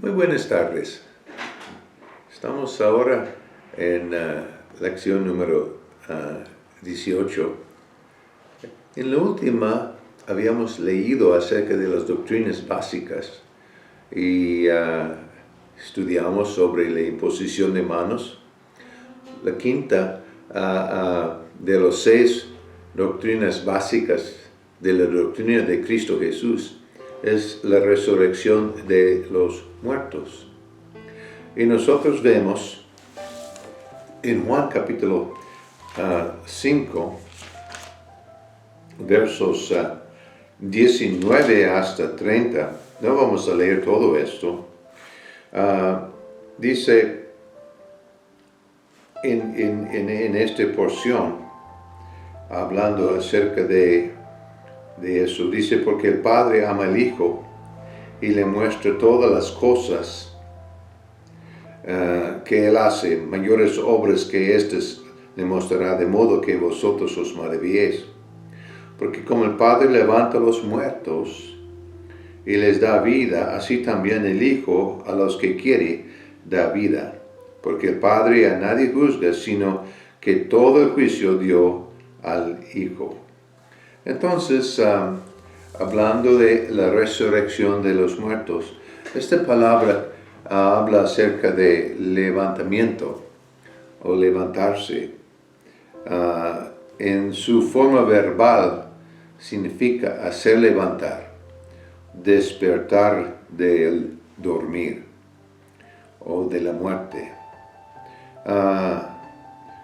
Muy buenas tardes. Estamos ahora en lección número 18. En la última habíamos leído acerca de las doctrinas básicas y estudiamos sobre la imposición de manos. La quinta de las 6 doctrinas básicas de la doctrina de Cristo Jesús es la resurrección de los muertos. Y nosotros vemos en Juan capítulo 5, versos 19 hasta 30, no vamos a leer todo esto, dice en esta porción, hablando acerca de eso, dice, porque el Padre ama al Hijo y le muestra todas las cosas que Él hace, mayores obras que éstas le mostrará, de modo que vosotros os maravilléis. Porque como el Padre levanta a los muertos y les da vida, así también el Hijo a los que quiere da vida. Porque el Padre a nadie juzga, sino que todo el juicio dio al Hijo. Entonces, hablando de la resurrección de los muertos, esta palabra habla acerca de levantamiento o levantarse. En su forma verbal significa hacer levantar, despertar del dormir o de la muerte.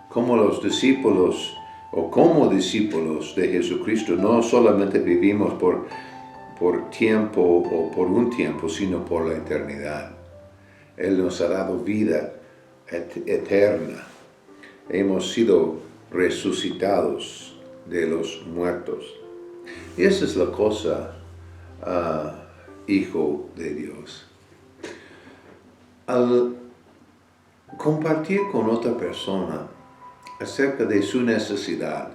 Como los discípulos o como discípulos de Jesucristo, no solamente vivimos por tiempo o por un tiempo, sino por la eternidad. Él nos ha dado vida eterna. Hemos sido resucitados de los muertos. Y esa es la cosa, Hijo de Dios. Al compartir con otra persona acerca de su necesidad,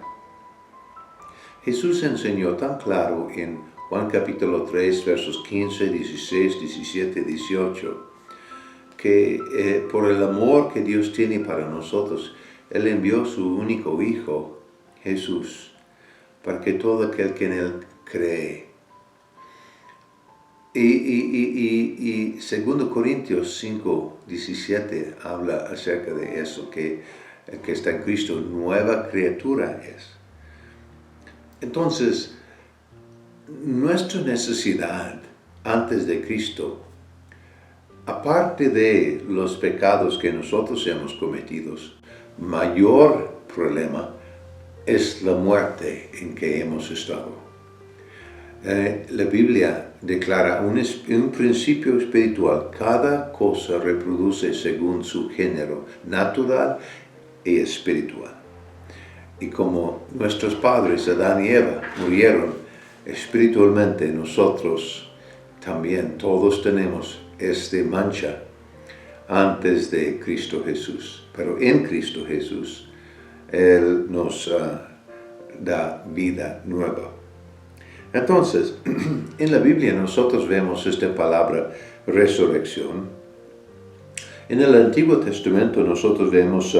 Jesús enseñó tan claro en Juan capítulo 3, versos 15, 16, 17, 18, que por el amor que Dios tiene para nosotros, Él envió su único Hijo, Jesús, para que todo aquel que en Él cree. Y 2 Corintios 5, 17 habla acerca de eso, que el que está en Cristo, nueva criatura es. Entonces, nuestra necesidad antes de Cristo, aparte de los pecados que nosotros hemos cometido, mayor problema es la muerte en que hemos estado. La Biblia declara un principio espiritual: cada cosa reproduce según su género, natural y espiritual. Y como nuestros padres, Adán y Eva, murieron espiritualmente, nosotros también, todos tenemos esta mancha antes de Cristo Jesús. Pero en Cristo Jesús, Él nos da vida nueva. Entonces, en la Biblia nosotros vemos esta palabra resurrección. En el Antiguo Testamento nosotros vemos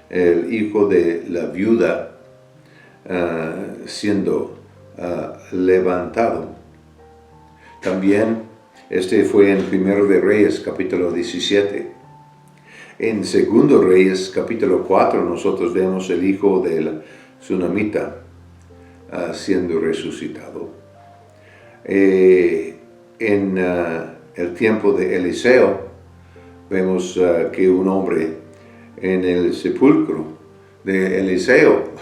el hijo de la viuda siendo levantado. También este fue en 1 de Reyes capítulo 17. En 2 Reyes capítulo 4 nosotros vemos el hijo de la Sunamita siendo resucitado. En el tiempo de Eliseo vemos que un hombre en el sepulcro de Eliseo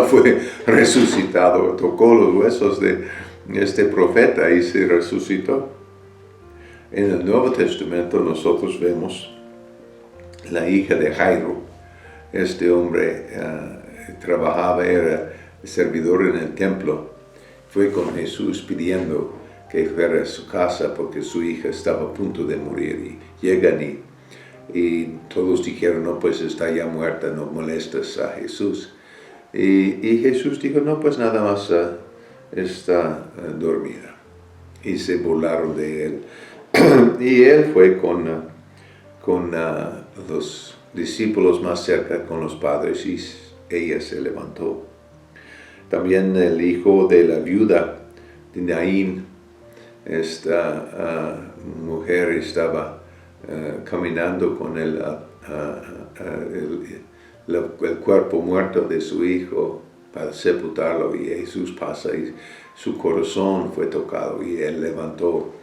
fue resucitado, tocó los huesos de este profeta y se resucitó. En el Nuevo Testamento nosotros vemos la hija de Jairo. Este hombre trabajaba, era servidor en el templo, fue con Jesús pidiendo que fuera a su casa porque su hija estaba a punto de morir, y llegan y todos dijeron: no, pues está ya muerta, no molestes a Jesús. Y Jesús dijo: no, pues nada más está dormida. Y se burlaron de él. Y él fue con los discípulos más cerca, con los padres, y ella se levantó. También el hijo de la viuda de Naín, esta mujer estaba caminando con el cuerpo muerto de su hijo para sepultarlo, y Jesús pasa y su corazón fue tocado y él levantó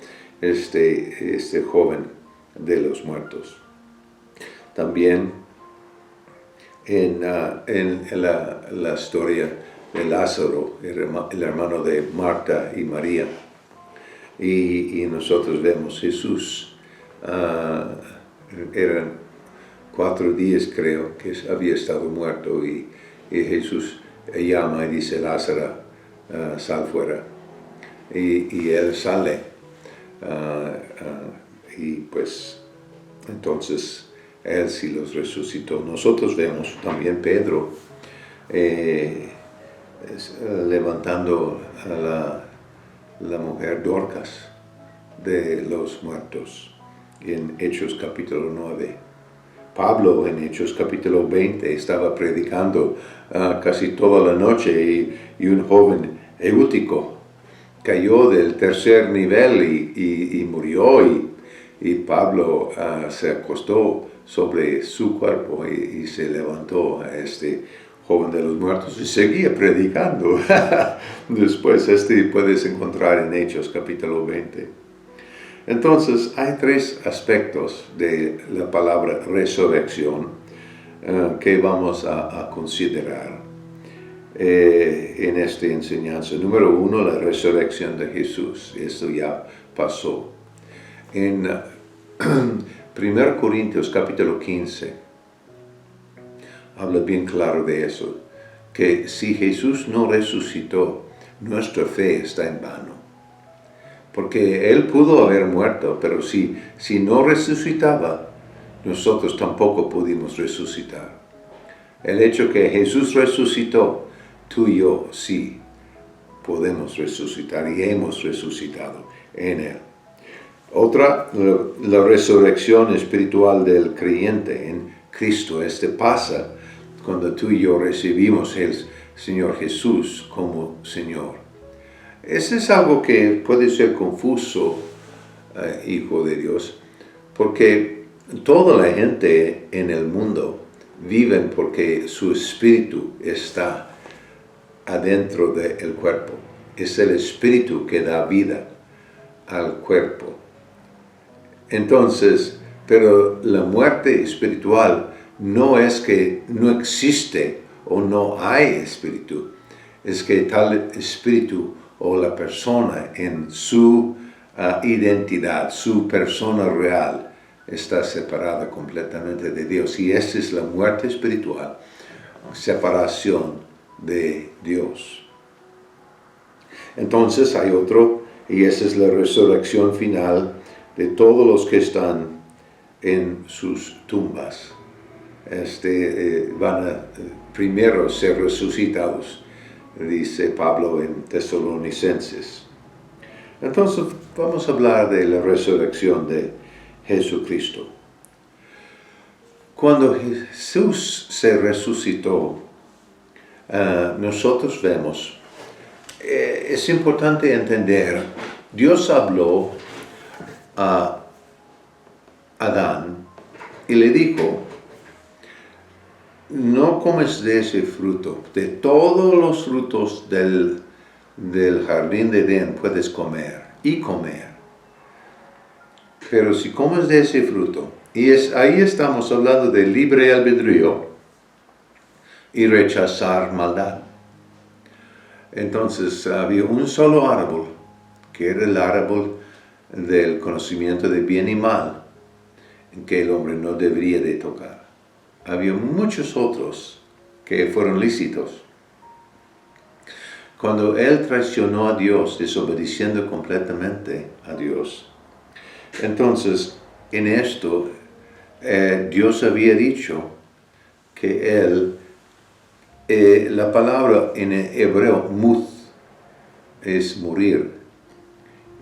este joven de los muertos. También en la historia de Lázaro, el hermano de Marta y María, y nosotros vemos Jesús, eran 4 días creo que había estado muerto, y Jesús llama y dice: Lázaro, sal fuera, y él sale, y pues entonces él sí los resucitó. Nosotros vemos también Pedro levantando a la mujer Dorcas de los muertos en Hechos capítulo 9. Pablo en Hechos capítulo 20 estaba predicando casi toda la noche, y un joven eútico cayó del 3er nivel y murió, y Pablo se acostó sobre su cuerpo y se levantó a este joven de los muertos y seguía predicando. Después puedes encontrar en Hechos capítulo 20. Entonces hay 3 aspectos de la palabra resurrección que vamos a considerar en esta enseñanza. Número 1, la resurrección de Jesús. Esto ya pasó. En 1 Corintios capítulo 15 habla bien claro de eso, que si Jesús no resucitó, nuestra fe está en vano. Porque Él pudo haber muerto, pero si no resucitaba, nosotros tampoco pudimos resucitar. El hecho que Jesús resucitó, tú y yo sí podemos resucitar, y hemos resucitado en Él. Otra, la resurrección espiritual del creyente en Cristo. Pasa cuando tú y yo recibimos el Señor Jesús como Señor. Ese es algo que puede ser confuso, hijo de Dios, porque toda la gente en el mundo vive porque su espíritu está adentro del cuerpo. Es el espíritu que da vida al cuerpo. Entonces, pero la muerte espiritual no es que no existe o no hay espíritu, es que tal espíritu o la persona en su identidad, su persona real, está separada completamente de Dios. Y esa es la muerte espiritual, separación de Dios. Entonces hay otro, y esa es la resurrección final de todos los que están en sus tumbas. Van a primero ser resucitados, dice Pablo en Tesalonicenses. Entonces vamos a hablar de la resurrección de Jesucristo. Cuando Jesús se resucitó, nosotros vemos, es importante entender, Dios habló a Adán y le dijo: no comes de ese fruto, de todos los frutos del jardín de Edén puedes comer, pero si comes de ese fruto, ahí estamos hablando de libre albedrío y rechazar maldad. Entonces había un solo árbol, que era el árbol del conocimiento de bien y mal, en que el hombre no debería de tocar. Había muchos otros que fueron lícitos. Cuando él traicionó a Dios, desobedeciendo completamente a Dios, entonces en esto Dios había dicho que él, la palabra en hebreo, muth, es morir.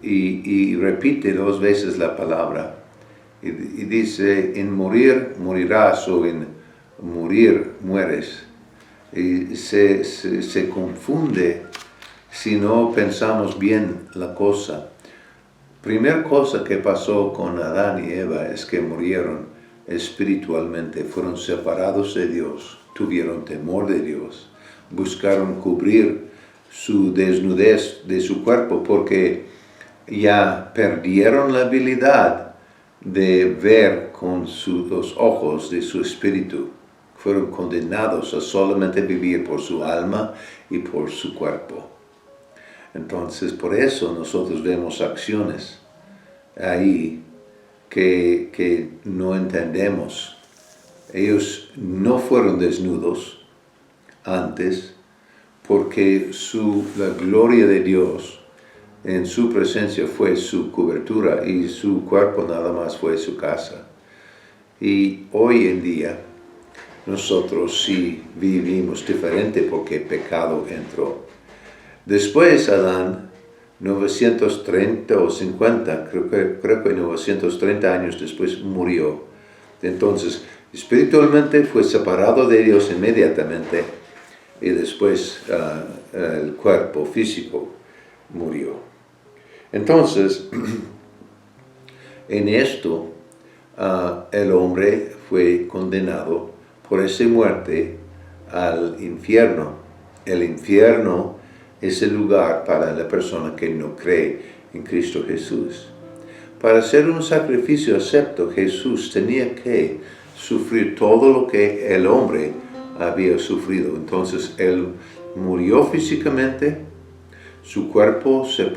y repite 2 veces la palabra. Y dice, en morir morirás o en morir mueres. Y se confunde si no pensamos bien la cosa. Primera cosa que pasó con Adán y Eva es que murieron espiritualmente, fueron separados de Dios, tuvieron temor de Dios, buscaron cubrir su desnudez de su cuerpo porque ya perdieron la habilidad de ver con los ojos de su espíritu. Fueron condenados a solamente vivir por su alma y por su cuerpo. Entonces, por eso nosotros vemos acciones ahí que no entendemos. Ellos no fueron desnudos antes porque la gloria de Dios en su presencia fue su cobertura y su cuerpo nada más fue su casa. Y hoy en día nosotros sí vivimos diferente porque el pecado entró. Después Adán, 930 o 50, creo que 930 años después murió. Entonces, espiritualmente fue separado de Dios inmediatamente y después el cuerpo físico murió. Entonces, en esto, el hombre fue condenado por esa muerte al infierno. El infierno es el lugar para la persona que no cree en Cristo Jesús. Para hacer un sacrificio acepto, Jesús tenía que sufrir todo lo que el hombre había sufrido. Entonces, Él murió físicamente, su cuerpo se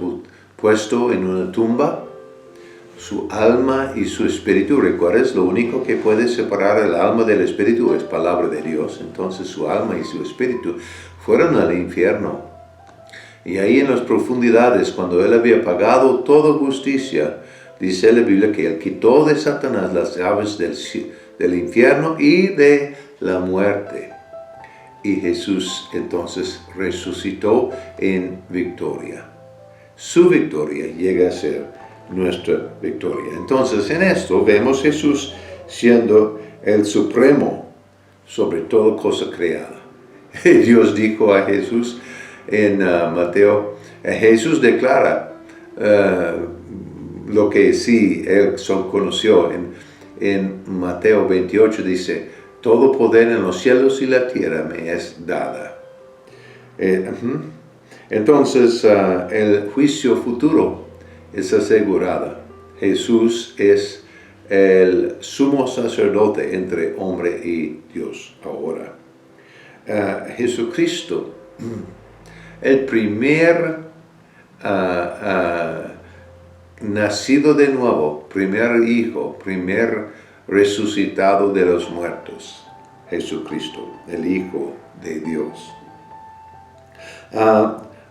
puesto en una tumba, su alma y su espíritu. ¿Recuerdas? Lo único que puede separar el alma del espíritu es palabra de Dios. Entonces, su alma y su espíritu fueron al infierno. Y ahí en las profundidades, cuando Él había pagado toda justicia, dice la Biblia que Él quitó de Satanás las llaves del infierno y de la muerte. Y Jesús entonces resucitó en victoria. Su victoria llega a ser nuestra victoria. Entonces en esto vemos Jesús siendo el supremo sobre toda cosa creada. Dios dijo a Jesús en Mateo, Jesús declara lo que sí Él conoció en Mateo 28, dice, todo poder en los cielos y la tierra me es dada. Entonces el juicio futuro es asegurado. Jesús es el sumo sacerdote entre hombre y Dios ahora. Jesucristo, el primer nacido de nuevo, primer hijo, primer resucitado de los muertos, Jesucristo, el Hijo de Dios.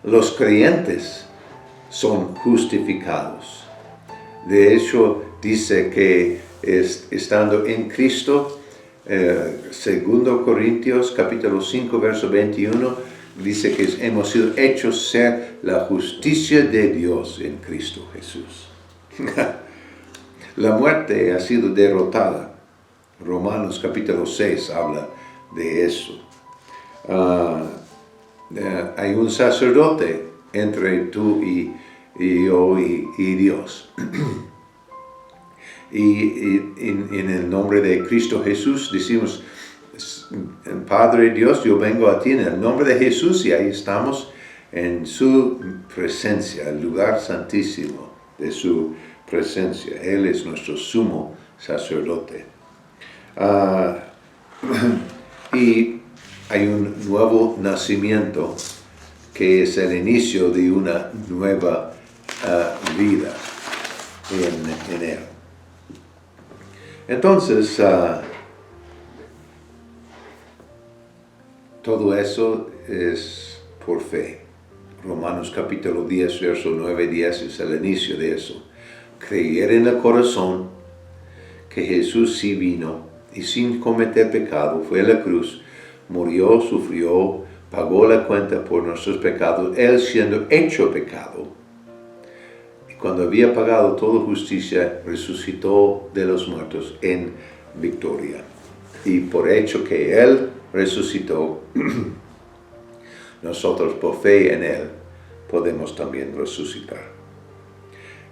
Los creyentes son justificados. De hecho, dice que estando en Cristo, 2 Corintios capítulo 5, verso 21, dice que hemos sido hechos ser la justicia de Dios en Cristo Jesús. La muerte ha sido derrotada. Romanos capítulo 6 habla de eso. Hay un sacerdote entre tú y yo y Dios. Y en el nombre de Cristo Jesús decimos, Padre Dios, yo vengo a ti en el nombre de Jesús, y ahí estamos en su presencia, el lugar santísimo de su presencia. Él es nuestro sumo sacerdote. Y hay un nuevo nacimiento que es el inicio de una nueva vida en Él. Entonces, todo eso es por fe. Romanos capítulo 10, verso 9 y 10 es el inicio de eso. Creer en el corazón que Jesús sí vino y sin cometer pecado fue a la cruz, murió, sufrió, pagó la cuenta por nuestros pecados, Él siendo hecho pecado. cuando había pagado toda justicia, resucitó de los muertos en victoria. Y por hecho que Él resucitó, nosotros por fe en Él podemos también resucitar.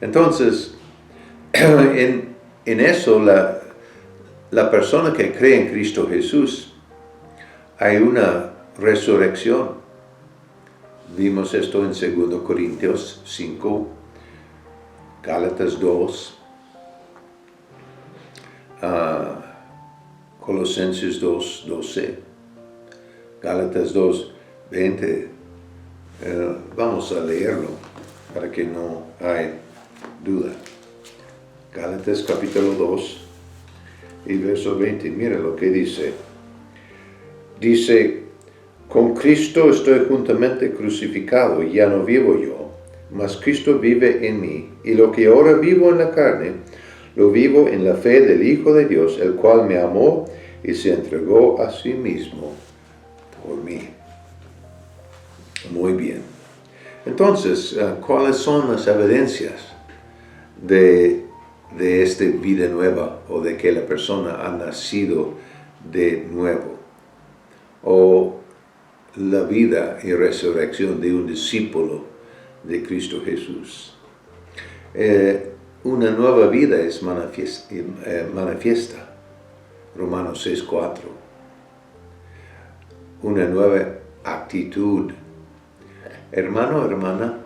Entonces, en eso la persona que cree en Cristo Jesús, hay una resurrección. Vimos esto en 2 Corintios 5, Gálatas 2, Colosenses 2, 12, Gálatas 2, 20. Vamos a leerlo para que no haya duda. Gálatas capítulo 2 y verso 20. Mira lo que dice. Dice: con Cristo estoy juntamente crucificado, y ya no vivo yo, mas Cristo vive en mí. Y lo que ahora vivo en la carne, lo vivo en la fe del Hijo de Dios, el cual me amó y se entregó a sí mismo por mí. Muy bien. Entonces, ¿cuáles son las evidencias de esta vida nueva, o de que la persona ha nacido de nuevo? O la vida y resurrección de un discípulo de Cristo Jesús. Una nueva vida es manifiesta. Romanos 6:4. Una nueva actitud. Hermano, hermana,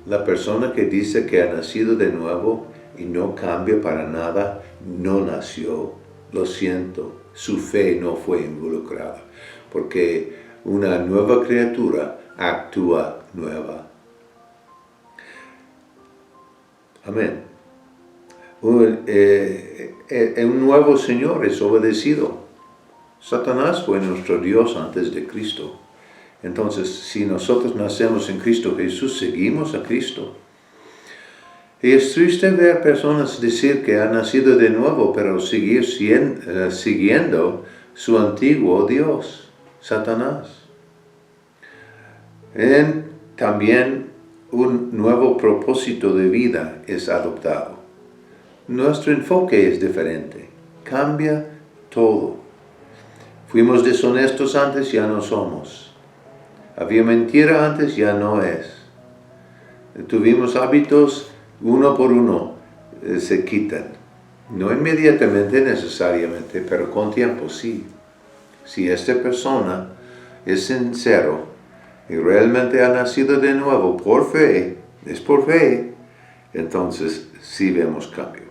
la persona que dice que ha nacido de nuevo y no cambia para nada, no nació. Lo siento, su fe no fue involucrada, porque una nueva criatura actúa nueva. Amén. Un nuevo Señor es obedecido. Satanás fue nuestro Dios antes de Cristo. Entonces, si nosotros nacemos en Cristo Jesús, seguimos a Cristo. Y es triste ver personas decir que han nacido de nuevo, pero seguir siguiendo su antiguo Dios, Satanás. También un nuevo propósito de vida es adoptado. Nuestro enfoque es diferente. Cambia todo. Fuimos deshonestos antes, ya no somos. Había mentira antes, ya no es. Tuvimos hábitos, uno por uno se quitan. No inmediatamente necesariamente, pero con tiempo sí. Si esta persona es sincero y realmente ha nacido de nuevo por fe, entonces sí vemos cambio.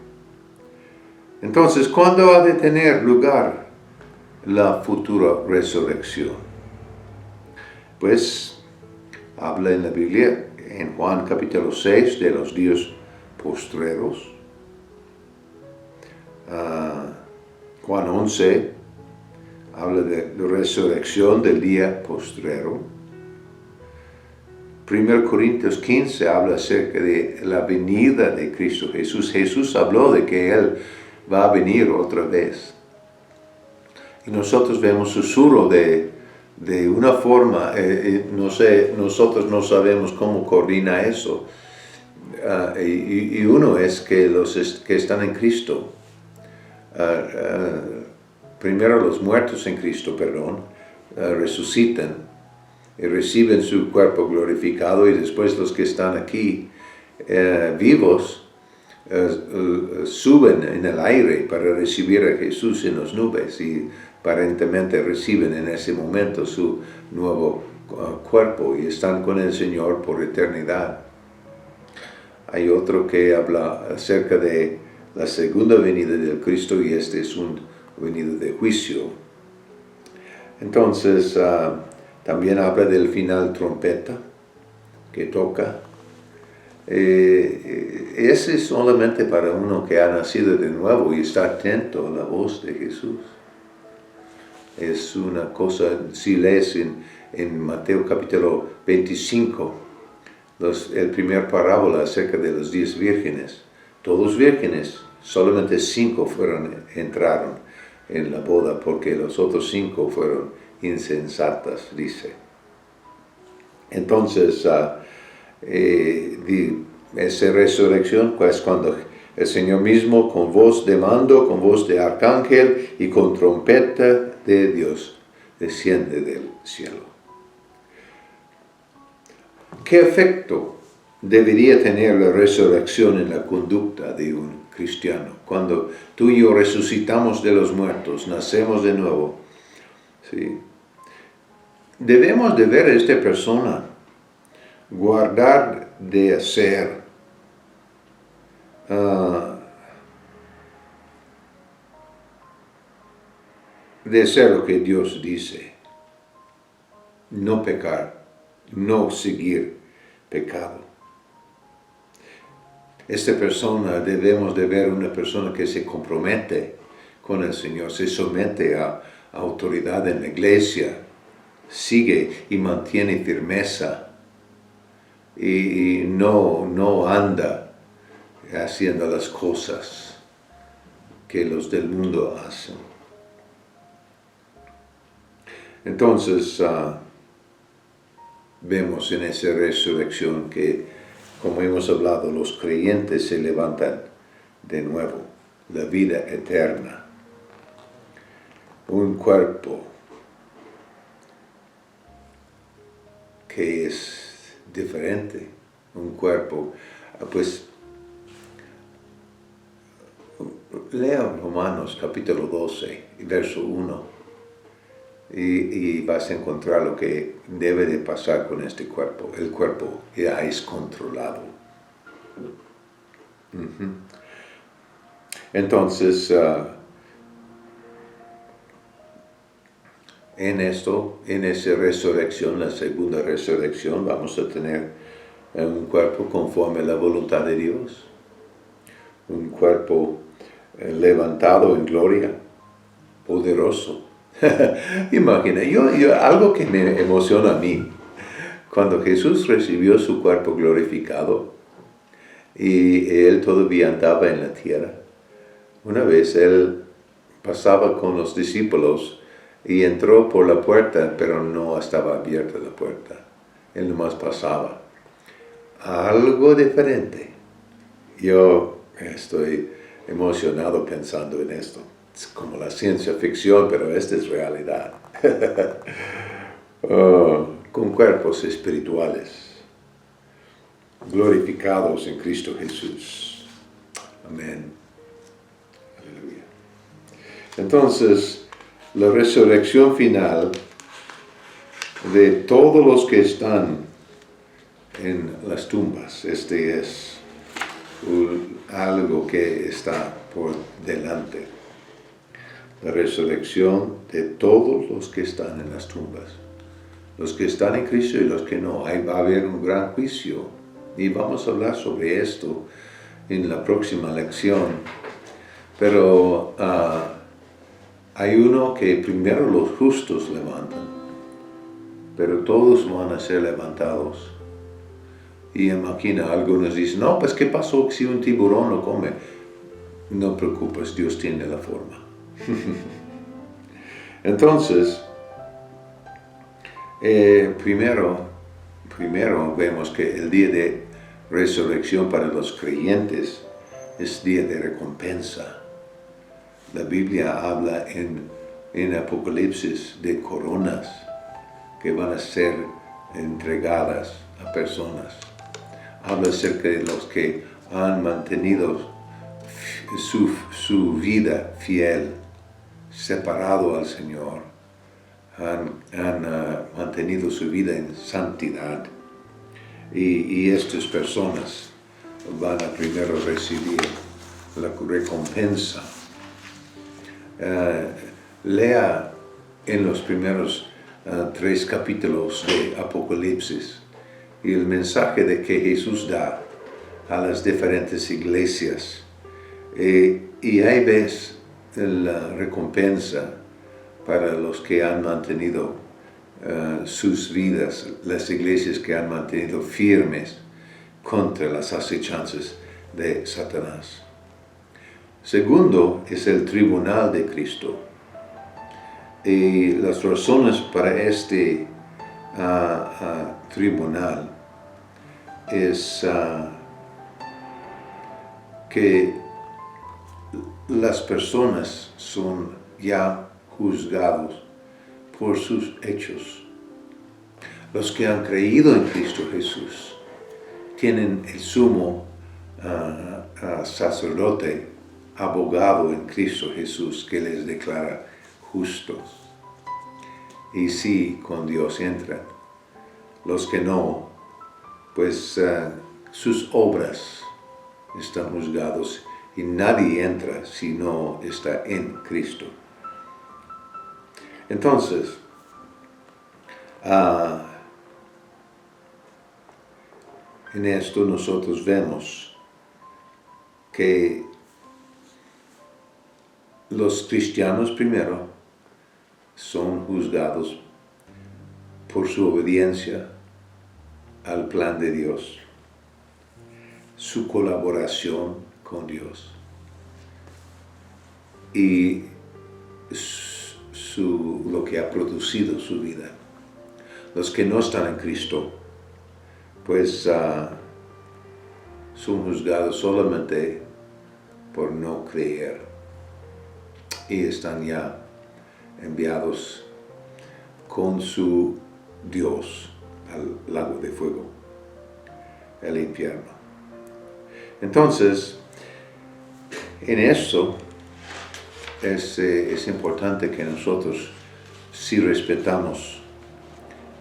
Entonces, ¿cuándo ha de tener lugar la futura resurrección? Pues habla en la Biblia, en Juan capítulo 6, de los días postreros. Juan 11 habla de la resurrección del día postrero. 1 Corintios 15 habla acerca de la venida de Cristo Jesús. Jesús habló de que Él va a venir otra vez. Y nosotros vemos susurro de una forma, nosotros no sabemos cómo coordina eso. Y uno es que los que están en Cristo, primero los muertos en Cristo, resucitan y reciben su cuerpo glorificado, y después los que están aquí vivos suben en el aire para recibir a Jesús en las nubes, y aparentemente reciben en ese momento su nuevo cuerpo y están con el Señor por eternidad. Hay otro que habla acerca de la segunda venida del Cristo, y este es un venida de juicio. Entonces, también habla del final trompeta que toca. Ese es solamente para uno que ha nacido de nuevo y está atento a la voz de Jesús. Es una cosa, si lees en Mateo capítulo 25, el primer parábola acerca de los 10 vírgenes. Todos vírgenes, solamente 5 entraron en la boda, porque los otros 5 fueron insensatas, dice. Entonces, esa resurrección, pues cuando el Señor mismo con voz de mando, con voz de arcángel y con trompeta de Dios desciende del cielo. ¿Qué efecto debería tener la resurrección en la conducta de un cristiano? Cuando tú y yo resucitamos de los muertos, nacemos de nuevo, ¿sí? Debemos de ver a esta persona guardar de hacer lo que Dios dice, no pecar, no seguir pecado. Esta persona debemos de ver una persona que se compromete con el Señor, se somete a autoridad en la iglesia, sigue y mantiene firmeza y no anda haciendo las cosas que los del mundo hacen. Entonces, vemos en esa resurrección que, como hemos hablado, los creyentes se levantan de nuevo, la vida eterna, un cuerpo que es diferente, un cuerpo, pues, lea Romanos capítulo 12, verso 1. Y vas a encontrar lo que debe de pasar con este cuerpo. El cuerpo ya es controlado. Entonces, en esa resurrección, la segunda resurrección, vamos a tener un cuerpo conforme a la voluntad de Dios. Un cuerpo levantado en gloria, poderoso. Imagina, algo que me emociona a mí, cuando Jesús recibió su cuerpo glorificado y él todavía andaba en la tierra, una vez él pasaba con los discípulos y entró por la puerta, pero no estaba abierta la puerta, él nomás pasaba. Algo diferente. Yo estoy emocionado pensando en esto. Es como la ciencia ficción, pero esta es realidad. Con cuerpos espirituales, glorificados en Cristo Jesús. Amén. Aleluya. Entonces, la resurrección final de todos los que están en las tumbas, este es algo que está por delante. La resurrección de todos los que están en las tumbas. Los que están en Cristo y los que no. Ahí va a haber un gran juicio. Y vamos a hablar sobre esto en la próxima lección. Pero hay uno que primero los justos levantan. Pero todos van a ser levantados. Y imagina, algunos dicen, no, pues ¿qué pasó si un tiburón lo come? No te preocupes, Dios tiene la forma. Entonces, primero vemos que el día de resurrección para los creyentes es día de recompensa. La Biblia habla en Apocalipsis de coronas que van a ser entregadas a personas. Habla acerca de los que han mantenido su vida fiel, separado al Señor, han mantenido su vida en santidad. Y estas personas van a primero recibir la recompensa. Lea en los primeros 3 capítulos de Apocalipsis y el mensaje de que Jesús da a las diferentes iglesias. Y ahí ves la recompensa para los que han mantenido sus vidas, las iglesias que han mantenido firmes contra las acechanzas de Satanás. Segundo es el tribunal de Cristo. Y las razones para este tribunal es que las personas son ya juzgados por sus hechos. Los que han creído en Cristo Jesús tienen el sumo sacerdote, abogado en Cristo Jesús, que les declara justos. Y sí, con Dios entran. Los que no, pues sus obras están juzgados y nadie entra si no está en Cristo. Entonces, en esto nosotros vemos que los cristianos primero son juzgados por su obediencia al plan de Dios, su colaboración con Dios y lo que ha producido su vida. Los que no están en Cristo, pues son juzgados solamente por no creer y están ya enviados con su Dios al lago de fuego, el infierno. Entonces, en eso es importante que nosotros, si respetamos,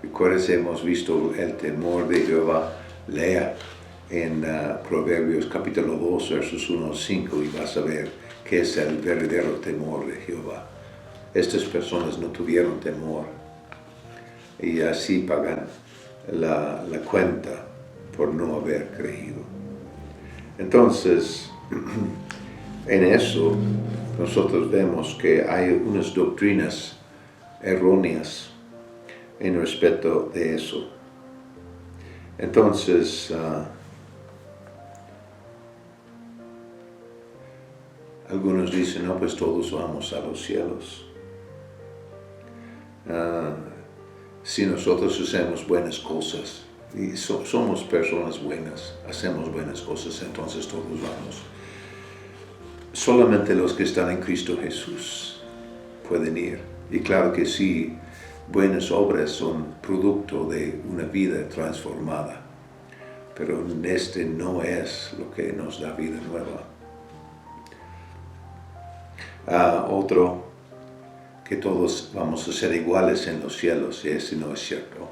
recuerden, hemos visto el temor de Jehová, lea en Proverbios capítulo 2, versos 1 al 5, y vas a ver qué es el verdadero temor de Jehová. Estas personas no tuvieron temor y así pagan la cuenta por no haber creído. Entonces, en eso nosotros vemos que hay unas doctrinas erróneas en respecto de eso. Entonces, algunos dicen, no, pues todos vamos a los cielos. Si nosotros hacemos buenas cosas, y somos personas buenas, hacemos buenas cosas, entonces todos vamos. Solamente los que están en Cristo Jesús pueden ir. Y claro que sí, buenas obras son producto de una vida transformada, pero este no es lo que nos da vida nueva. Otro, que todos vamos a ser iguales en los cielos, y ese no es cierto,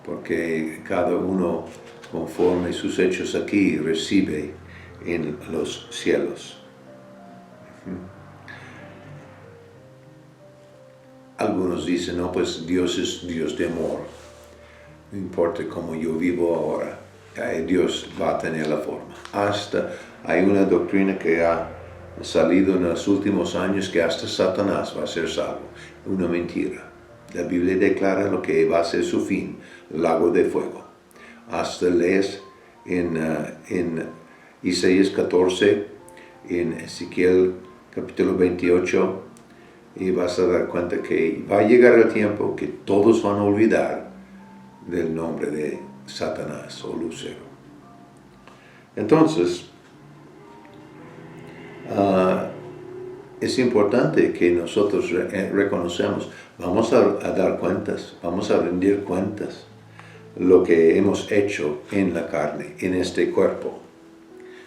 porque cada uno conforme sus hechos aquí recibe en los cielos. Algunos dicen, no, pues Dios es Dios de amor, no importa cómo yo vivo ahora, Dios va a tener la forma. Hasta hay una doctrina que ha salido en los últimos años que hasta Satanás va a ser salvo. Una mentira. La Biblia declara lo que va a ser su fin, lago de fuego. Hasta lees en Isaías 14, en Ezequiel capítulo 28, y vas a dar cuenta que va a llegar el tiempo que todos van a olvidar del nombre de Satanás o Lucero. Entonces, es importante que nosotros reconocemos, vamos a dar cuentas, vamos a rendir cuentas lo que hemos hecho en la carne, en este cuerpo.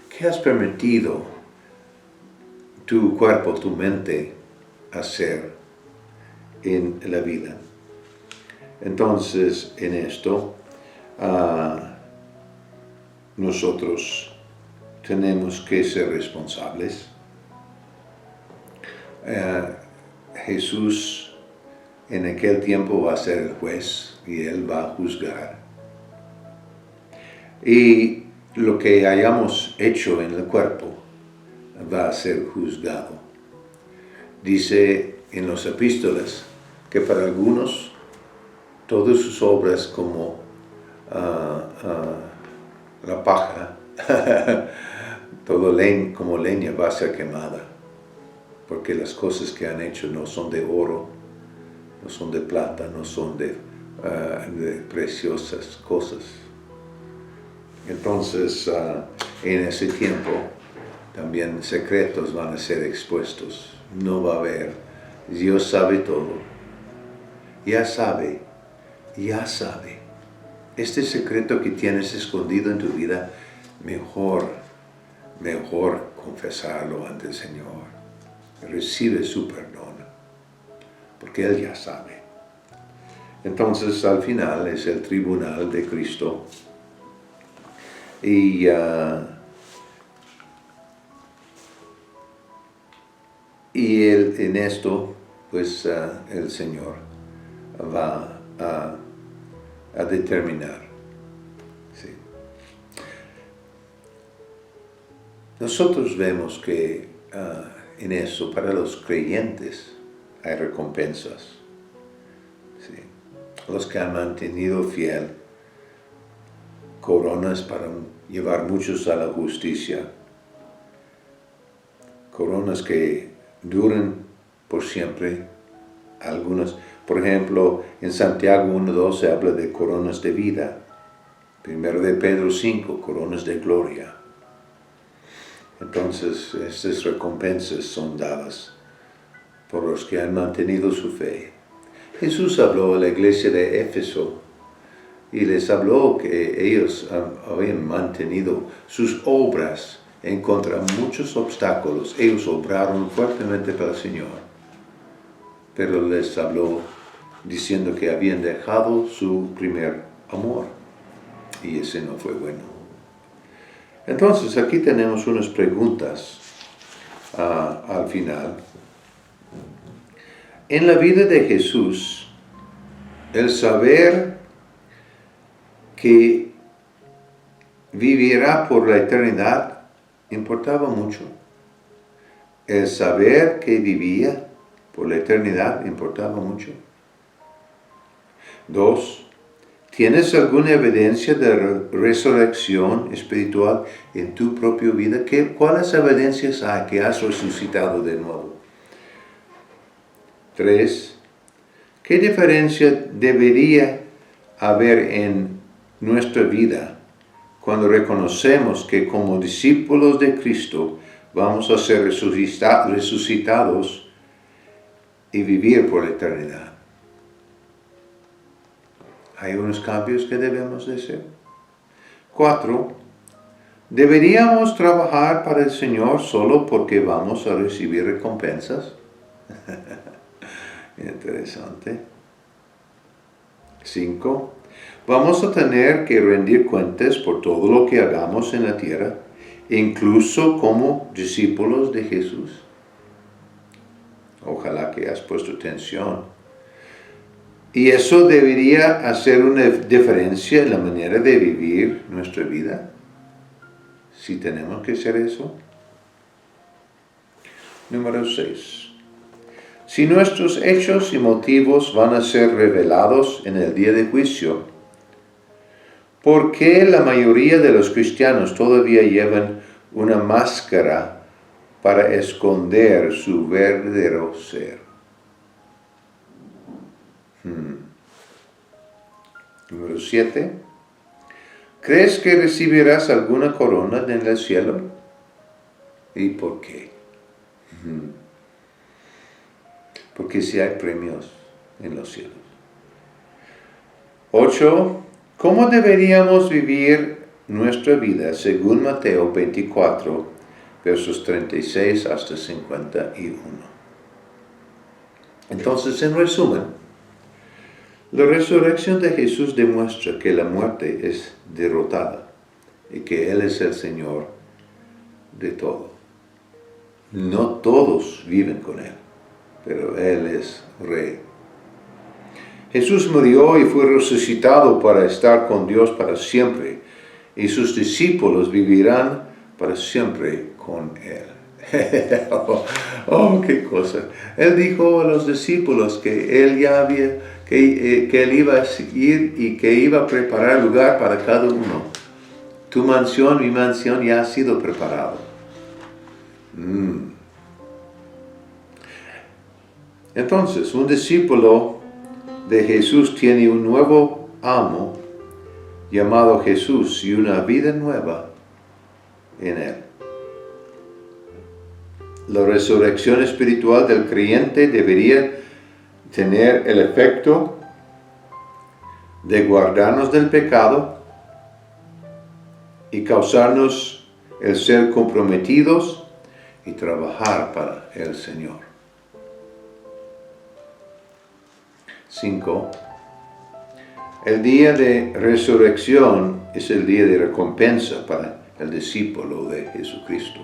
¿Qué has permitido tu cuerpo, tu mente hacer en la vida? Entonces, en esto, nosotros tenemos que ser responsables. Jesús en aquel tiempo va a ser el juez y Él va a juzgar. Y lo que hayamos hecho en el cuerpo va a ser juzgado. Dice en los epístolas que para algunos todas sus obras como la paja, todo como leña va a ser quemada, porque las cosas que han hecho no son de oro, no son de plata, no son de preciosas cosas. Entonces, En ese tiempo también secretos van a ser expuestos. No va a haber. Dios sabe todo. Ya sabe. Ya sabe. Este secreto que tienes escondido en tu vida, mejor confesarlo ante el Señor. Recibe su perdón, porque Él ya sabe. Entonces, al final es el tribunal de Cristo. Y en esto, pues el Señor va a determinar. ¿Sí? Nosotros vemos que en eso, para los creyentes, hay recompensas. ¿Sí? Los que han mantenido fiel, coronas para llevar muchos a la justicia, coronas que duran por siempre, algunas. Por ejemplo, en Santiago 1:2 se habla de coronas de vida. 1 de Pedro 5, coronas de gloria. Entonces, estas recompensas son dadas por los que han mantenido su fe. Jesús habló a la iglesia de Éfeso y les habló que ellos habían mantenido sus obras en contra de muchos obstáculos. Ellos obraron fuertemente para el Señor, pero les habló diciendo que habían dejado su primer amor, y ese no fue bueno. Entonces, aquí tenemos unas preguntas al final. En la vida de Jesús, el saber que vivirá por la eternidad importaba mucho. El saber que vivía por la eternidad importaba mucho. 2. ¿Tienes alguna evidencia de resurrección espiritual en tu propia vida? ¿Cuáles evidencias hay que has resucitado de nuevo? 3. ¿Qué diferencia debería haber en nuestra vida cuando reconocemos que como discípulos de Cristo vamos a ser resucitados y vivir por la eternidad? Hay unos cambios que debemos de hacer. 4. ¿Deberíamos trabajar para el Señor solo porque vamos a recibir recompensas? Interesante. 5. ¿Vamos a tener que rendir cuentas por todo lo que hagamos en la tierra, incluso como discípulos de Jesús? Ojalá que hayas puesto atención. ¿Y eso debería hacer una diferencia en la manera de vivir nuestra vida? Si tenemos que hacer eso. Número 6. Si nuestros hechos y motivos van a ser revelados en el día de juicio, ¿por qué la mayoría de los cristianos todavía llevan una máscara para esconder su verdadero ser? Número 7. ¿Crees que recibirás alguna corona en el cielo? ¿Y por qué? Porque sí hay premios en los cielos. 8. ¿Cómo deberíamos vivir nuestra vida según Mateo 24, versos 36 hasta 51? Entonces, en resumen, la resurrección de Jesús demuestra que la muerte es derrotada y que Él es el Señor de todo. No todos viven con Él, pero Él es Rey. Jesús murió y fue resucitado para estar con Dios para siempre, y sus discípulos vivirán para siempre con Él. Oh, qué cosa. Él dijo a los discípulos que Él ya había que Él iba a seguir y que iba a preparar lugar para cada uno. Tu mansión, mi mansión ya ha sido preparado. Entonces, un discípulo de Jesús tiene un nuevo amo llamado Jesús y una vida nueva en Él. La resurrección espiritual del creyente debería tener el efecto de guardarnos del pecado y causarnos el ser comprometidos y trabajar para el Señor. 5. El día de resurrección es el día de recompensa para el discípulo de Jesucristo.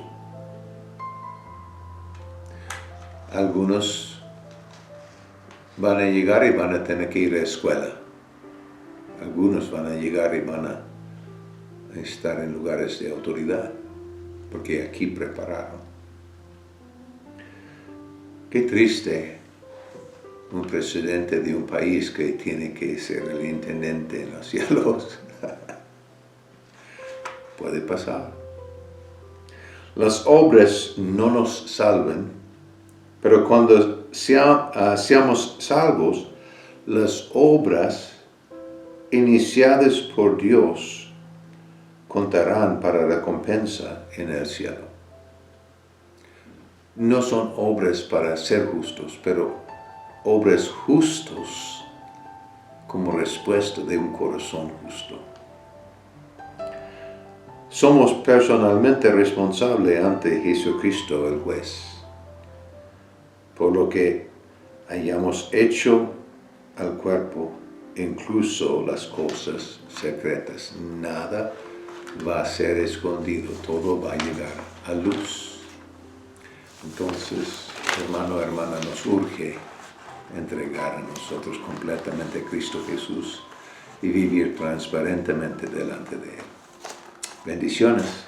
Algunos van a llegar y van a tener que ir a la escuela. Algunos van a llegar y van a estar en lugares de autoridad, porque aquí prepararon. Qué triste un presidente de un país que tiene que ser el intendente en los cielos. Puede pasar. Las obras no nos salvan, pero cuando seamos salvos, las obras iniciadas por Dios contarán para recompensa en el cielo. No son obras para ser justos, pero obras justos como respuesta de un corazón justo. Somos personalmente responsables ante Jesucristo el juez por lo que hayamos hecho al cuerpo, incluso las cosas secretas. Nada va a ser escondido, todo va a llegar a luz. Entonces, hermano, hermana, nos urge entregar a nosotros completamente a Cristo Jesús y vivir transparentemente delante de Él. Bendiciones.